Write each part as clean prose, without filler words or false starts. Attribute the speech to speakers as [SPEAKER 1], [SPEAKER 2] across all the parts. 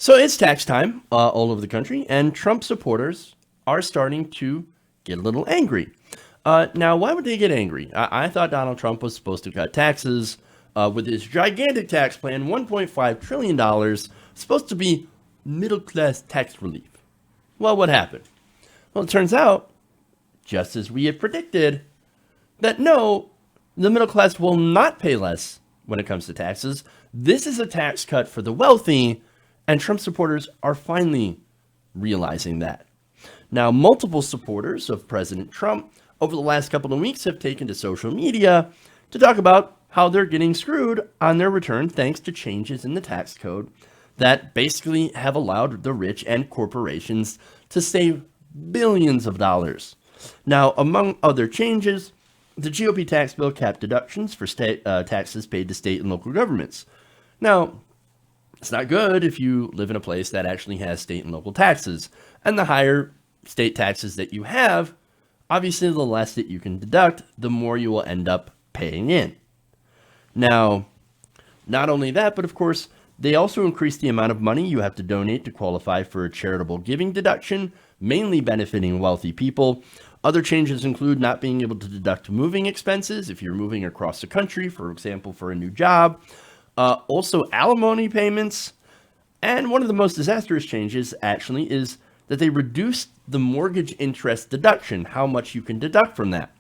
[SPEAKER 1] So it's tax time all over the country, and Trump supporters are starting to get a little angry. Now, why would they get angry? I thought Donald Trump was supposed to cut taxes with his gigantic tax plan, $1.5 trillion, supposed to be middle-class tax relief. Well, what happened? Well, it turns out, just as we had predicted, that no, the middle class will not pay less when it comes to taxes. This is a tax cut for the wealthy, and Trump supporters are finally realizing that. Now, multiple supporters of President Trump over the last couple of weeks have taken to social media to talk about how they're getting screwed on their return thanks to changes in the tax code that basically have allowed the rich and corporations to save billions of dollars. Now, among other changes, the GOP tax bill capped deductions for state taxes paid to state and local governments. Now, it's not good if you live in a place that actually has state and local taxes. And the higher state taxes that you have, obviously the less that you can deduct, the more you will end up paying in. Now, not only that, but of course, they also increased the amount of money you have to donate to qualify for a charitable giving deduction, mainly benefiting wealthy people. Other changes include not being able to deduct moving expenses if you're moving across the country, for example, for a new job. Also, alimony payments. And one of the most disastrous changes, actually, is that they reduced the mortgage interest deduction, how much you can deduct from that.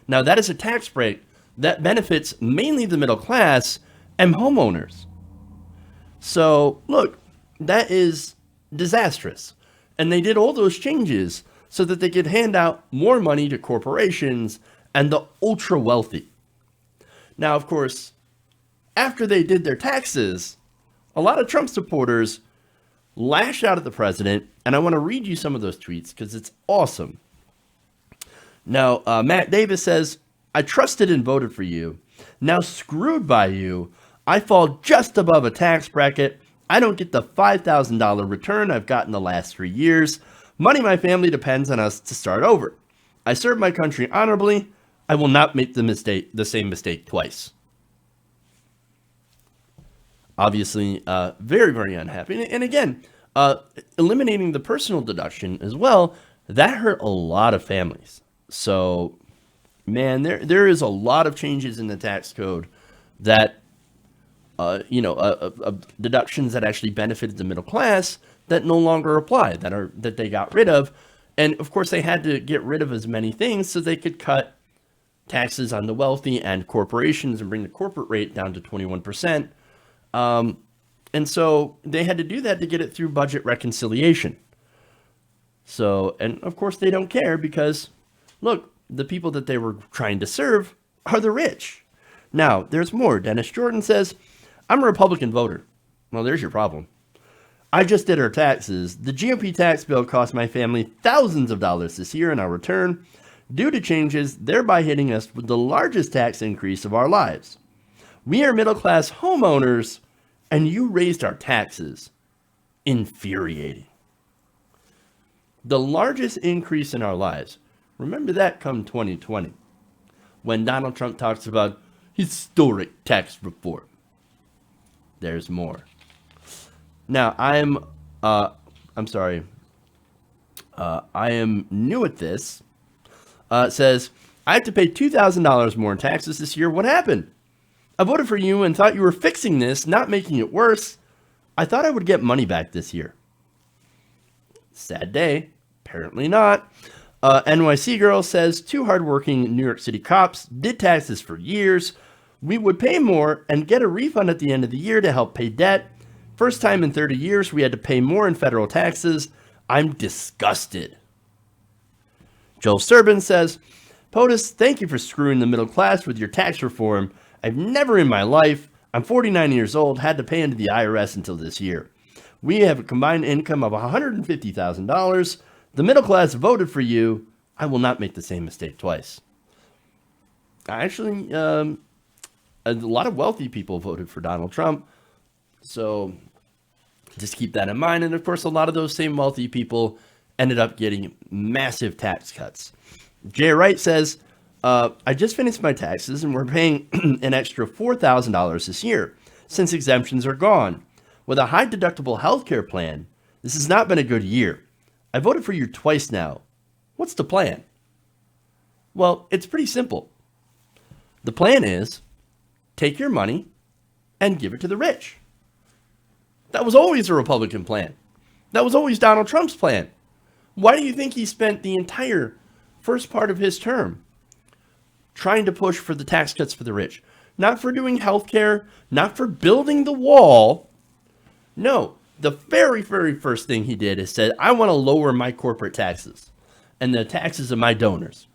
[SPEAKER 1] Now, that is a tax break that benefits mainly the middle class and homeowners. So, look, that is disastrous. And they did all those changes so that they could hand out more money to corporations and the ultra wealthy. Now, of course, after they did their taxes, a lot of Trump supporters lashed out at the president, and I want to read you some of those tweets because it's awesome. Now, Matt Davis says, "I trusted and voted for you. Now screwed by you. I fall just above a tax bracket. I don't get the $5,000 return I've gotten the last 3 years. Money my family depends on us to start over. I served my country honorably. I will not make the same mistake twice." Obviously, very, very unhappy. And again, eliminating the personal deduction as well, that hurt a lot of families. So, man, there is a lot of changes in the tax code that, deductions that actually benefited the middle class that no longer apply, that they got rid of. And of course, they had to get rid of as many things so they could cut taxes on the wealthy and corporations and bring the corporate rate down to 21%. And so they had to do that to get it through budget reconciliation. So, and of course they don't care because, look, the people that they were trying to serve are the rich. Now, there's more. Dennis Jordan says, "I'm a Republican voter." Well, there's your problem. "I just did our taxes. The GOP tax bill cost my family thousands of dollars this year in our return due to changes, thereby hitting us with the largest tax increase of our lives. We are middle-class homeowners, and you raised our taxes. Infuriating." The largest increase in our lives. Remember that come 2020, when Donald Trump talks about historic tax reform. There's more. Now, I am new at this. It says, "I have to pay $2,000 more in taxes this year. What happened? I voted for you and thought you were fixing this, not making it worse. I thought I would get money back this year." Sad day. Apparently not. NYC Girl says, "Two hardworking New York City cops did taxes for years. We would pay more and get a refund at the end of the year to help pay debt. First time in 30 years we had to pay more in federal taxes. I'm disgusted." Joel Serban says, "POTUS, thank you for screwing the middle class with your tax reform. I've never in my life, I'm 49 years old, had to pay into the IRS until this year. We have a combined income of $150,000. The middle class voted for you. I will not make the same mistake twice." Actually, a lot of wealthy people voted for Donald Trump. So just keep that in mind. And of course, a lot of those same wealthy people ended up getting massive tax cuts. Jay Wright says, "I just finished my taxes and we're paying an extra $4,000 this year since exemptions are gone. With a high deductible healthcare plan, this has not been a good year. I voted for you twice now. What's the plan? Well, it's pretty simple. The plan is take your money and give it to the rich. That was always a Republican plan. That was always Donald Trump's plan. Why do you think he spent the entire first part of his term trying to push for the tax cuts for the rich? Not for doing healthcare, not for building the wall. No, the very, very first thing he did is said, I want to lower my corporate taxes and the taxes of my donors.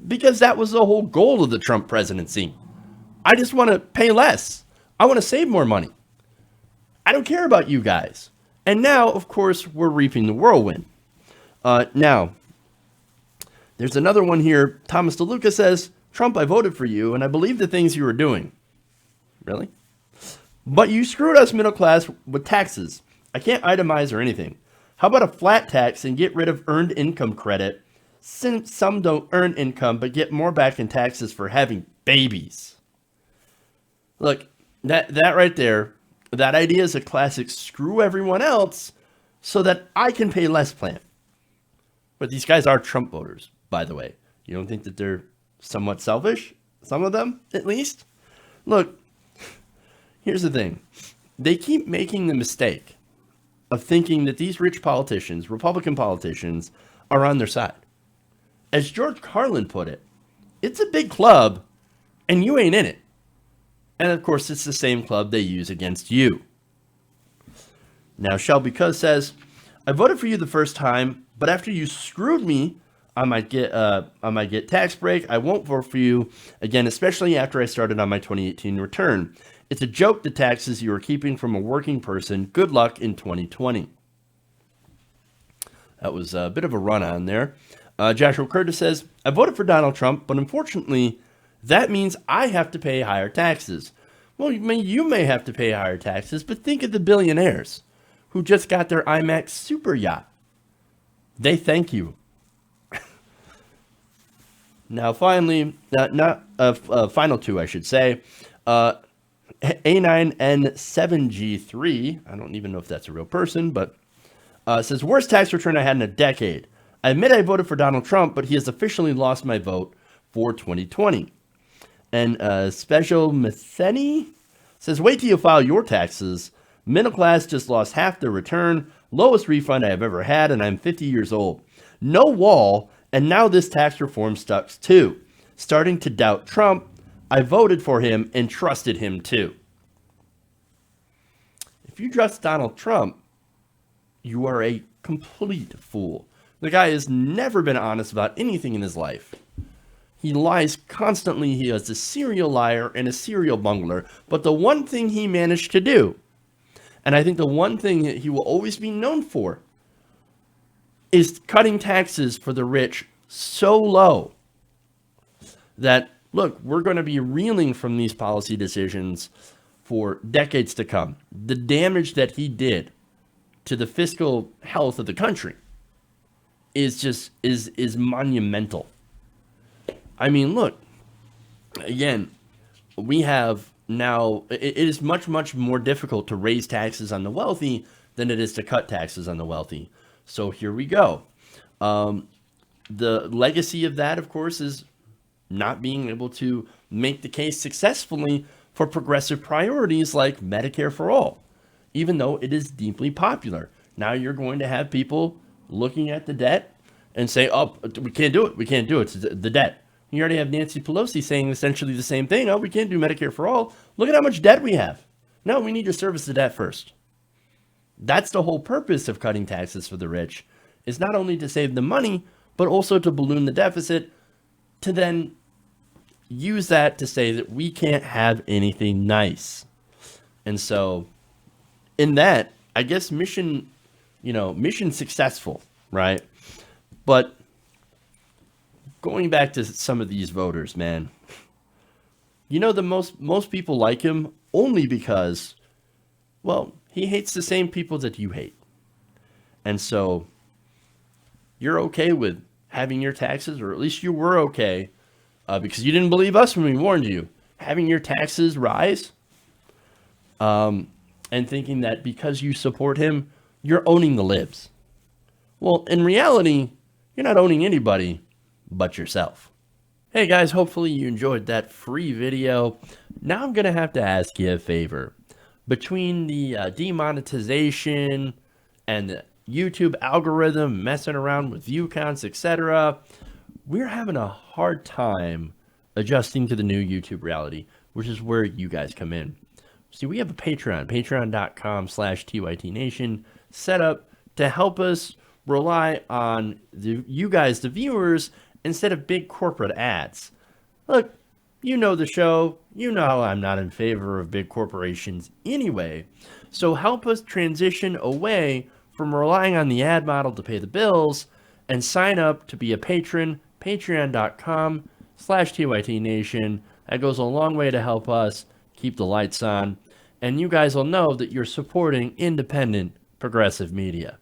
[SPEAKER 1] Because that was the whole goal of the Trump presidency. I just want to pay less. I want to save more money. I don't care about you guys. And now, of course, we're reaping the whirlwind. Now, there's another one here. Thomas DeLuca says, Trump, I voted for you, and I believe the things you were doing. Really? But you screwed us middle class with taxes. I can't itemize or anything. How about a flat tax and get rid of earned income credit, since some don't earn income but get more back in taxes for having babies? Look, that right there, that idea is a classic screw everyone else so that I can pay less plan. But these guys are Trump voters, by the way. You don't think that they're somewhat selfish? Some of them, at least? Look, here's the thing. They keep making the mistake of thinking that these rich politicians, Republican politicians, are on their side. As George Carlin put it, it's a big club, and you ain't in it. And of course, it's the same club they use against you. Now, Shelby Cuz says, I voted for you the first time, but after you screwed me, I might get tax break. I won't vote for you again, especially after I started on my 2018 return. It's a joke, the taxes you are keeping from a working person. Good luck in 2020. That was a bit of a run-on there. Joshua Curtis says, I voted for Donald Trump, but unfortunately, that means I have to pay higher taxes. Well, you may have to pay higher taxes, but think of the billionaires who just got their IMAX super yacht. They thank you. Now, finally, final two, I should say. A9N7G3, I don't even know if that's a real person, but says, worst tax return I had in a decade. I admit I voted for Donald Trump, but he has officially lost my vote for 2020. And Special Metheny says, wait till you file your taxes. Middle class just lost half their return. Lowest refund I have ever had, and I'm 50 years old. No wall, and now this tax reform sucks too. Starting to doubt Trump. I voted for him and trusted him too. If you trust Donald Trump, you are a complete fool. The guy has never been honest about anything in his life. He lies constantly. He is a serial liar and a serial bungler. But the one thing he managed to do, and I think the one thing that he will always be known for, is cutting taxes for the rich so low that, look, we're going to be reeling from these policy decisions for decades to come. The damage that he did to the fiscal health of the country is monumental. I mean, look, again, we have now, it is much, much more difficult to raise taxes on the wealthy than it is to cut taxes on the wealthy. So here we go. The legacy of that, of course, is not being able to make the case successfully for progressive priorities like Medicare for all, even though it is deeply popular. Now you're going to have people looking at the debt and say, oh, we can't do it. We can't do it. It's the debt. You already have Nancy Pelosi saying essentially the same thing. Oh, we can't do Medicare for all. Look at how much debt we have. No, we need to service the debt first. That's the whole purpose of cutting taxes for the rich, is not only to save the money, but also to balloon the deficit, to then use that to say that we can't have anything nice. And so in that, I guess mission successful, right? But going back to some of these voters, man, most people like him only because, well, he hates the same people that you hate. And so you're okay with having your taxes, or at least you were okay, because you didn't believe us when we warned you, having your taxes rise. And and thinking that because you support him, you're owning the libs. Well, in reality, you're not owning anybody but yourself. Hey guys, hopefully you enjoyed that free video. Now I'm going to have to ask you a favor. Between the demonetization and the YouTube algorithm messing around with view counts, etc., we're having a hard time adjusting to the new YouTube reality, which is where you guys come in. See, we have a Patreon, patreon.com/TYTNation, set up to help us rely on you guys, the viewers, instead of big corporate ads. Look, you know the show. You know I'm not in favor of big corporations anyway. So help us transition away from relying on the ad model to pay the bills and sign up to be a patron, patreon.com/TYTNation. That goes a long way to help us keep the lights on. And you guys will know that you're supporting independent, progressive media.